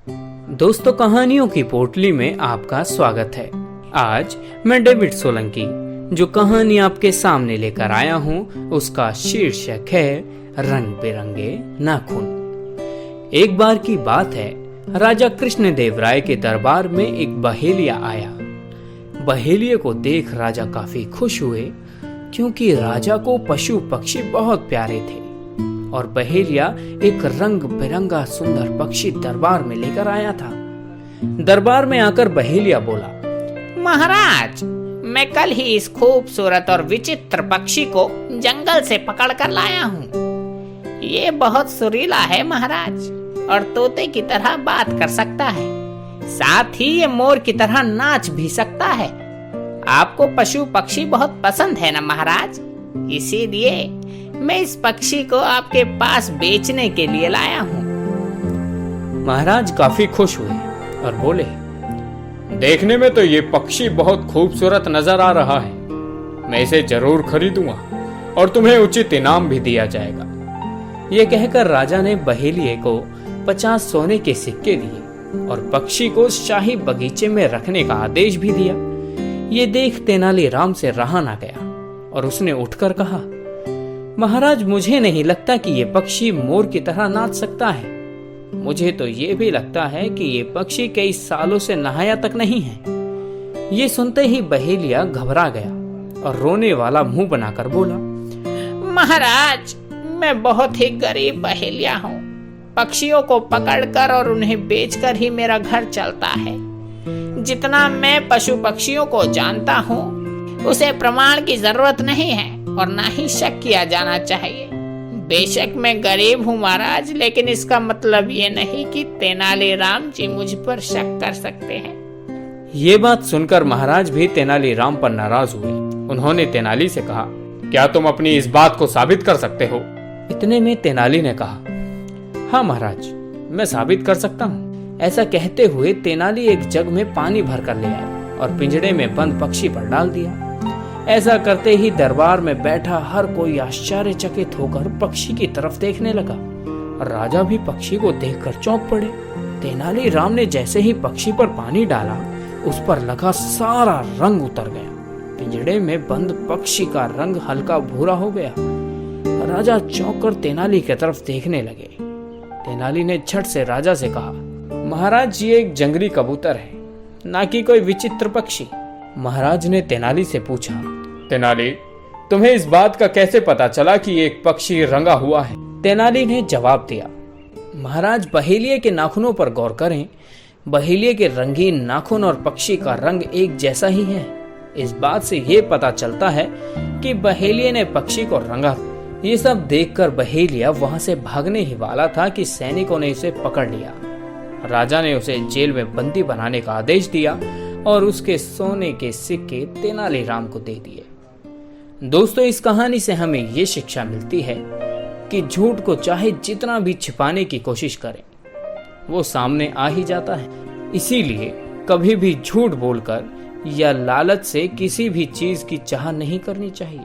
दोस्तों, कहानियों की पोटली में आपका स्वागत है। आज मैं डेविड सोलंकी जो कहानी आपके सामने लेकर आया हूँ उसका शीर्षक है रंग बिरंगे नाखून। एक बार की बात है, राजा कृष्णदेव राय के दरबार में एक बहेलिया आया। बहेलिये को देख राजा काफी खुश हुए क्योंकि राजा को पशु पक्षी बहुत प्यारे थे और बहेलिया एक रंग बिरंगा सुंदर पक्षी दरबार में लेकर आया था। दरबार में आकर बहेलिया बोला, महाराज, मैं कल ही इस खूबसूरत और विचित्र पक्षी को जंगल से पकड़ कर लाया हूँ। ये बहुत सुरीला है महाराज और तोते की तरह बात कर सकता है, साथ ही ये मोर की तरह नाच भी सकता है। आपको पशु पक्षी बहुत पसंद है ना महाराज, इसीलिए मैं इस पक्षी को आपके पास बेचने के लिए लाया हूँ। महाराज काफी खुश हुए और बोले, देखने में तो ये पक्षी बहुत खूबसूरत नजर आ रहा है, मैं इसे जरूर खरीदूंगा और तुम्हें उचित इनाम भी दिया जाएगा। ये कहकर राजा ने बहेलिये को 50 सोने के सिक्के दिए और पक्षी को शाही बगीचे में रखने का आदेश भी दिया। ये देख तेनालीराम से रहा ना गया और उसने उठकर कहा, महाराज, मुझे नहीं लगता कि ये पक्षी मोर की तरह नाच सकता है। मुझे तो ये भी लगता है कि ये पक्षी कई सालों से नहाया तक नहीं है। ये सुनते ही बहेलिया घबरा गया और रोने वाला मुंह बनाकर बोला, महाराज, मैं बहुत ही गरीब बहेलिया हूँ। पक्षियों को पकड़कर और उन्हें बेचकर ही मेरा घर चलता है। जितना मैं पशु पक्षियों को जानता हूँ उसे प्रमाण की जरूरत नहीं है और ना ही शक किया जाना चाहिए। बेशक मैं गरीब हूँ महाराज, लेकिन इसका मतलब ये नहीं कि तेनालीराम जी मुझ पर शक कर सकते हैं। ये बात सुनकर महाराज भी तेनालीराम पर नाराज हुए। उन्होंने तेनाली से कहा, क्या तुम अपनी इस बात को साबित कर सकते हो? इतने में तेनाली ने कहा, हाँ महाराज, मैं साबित कर सकता हूँ। ऐसा कहते हुए तेनाली एक जग में पानी भर कर ले आया और पिंजड़े में बंद पक्षी पर डाल दिया। ऐसा करते ही दरबार में बैठा हर कोई आश्चर्यचकित होकर पक्षी की तरफ देखने लगा और राजा भी पक्षी को देखकर चौंक पड़े। तेनालीराम ने जैसे ही पक्षी पर पानी डाला, उस पर लगा सारा रंग उतर गया। पिंजड़े में बंद पक्षी का रंग हल्का भूरा हो गया। राजा चौंक कर तेनाली की तरफ देखने लगे। तेनाली ने झट से राजा से कहा, महाराज, ये एक जंगली कबूतर है, ना कि कोई विचित्र पक्षी। महाराज ने तेनाली से पूछा, तेनाली, तुम्हें इस बात का कैसे पता चला कि एक पक्षी रंगा हुआ है? तेनाली ने जवाब दिया, महाराज, बहेलिये के नाखूनों पर गौर करें। बहेलिये के रंगीन नाखून और पक्षी का रंग एक जैसा ही है। इस बात से ये पता चलता है कि बहेलिये ने पक्षी को रंगा। ये सब देखकर बहेलिया वहां से भागने ही वाला था कि सैनिकों ने इसे पकड़ लिया। राजा ने उसे जेल में बंदी बनाने का आदेश दिया और उसके सोने के सिक्के तेनालीराम को दे दिए। दोस्तों, इस कहानी से हमें ये शिक्षा मिलती है कि झूठ को चाहे जितना भी छिपाने की कोशिश करें, वो सामने आ ही जाता है। इसीलिए कभी भी झूठ बोलकर या लालच से किसी भी चीज की चाह नहीं करनी चाहिए।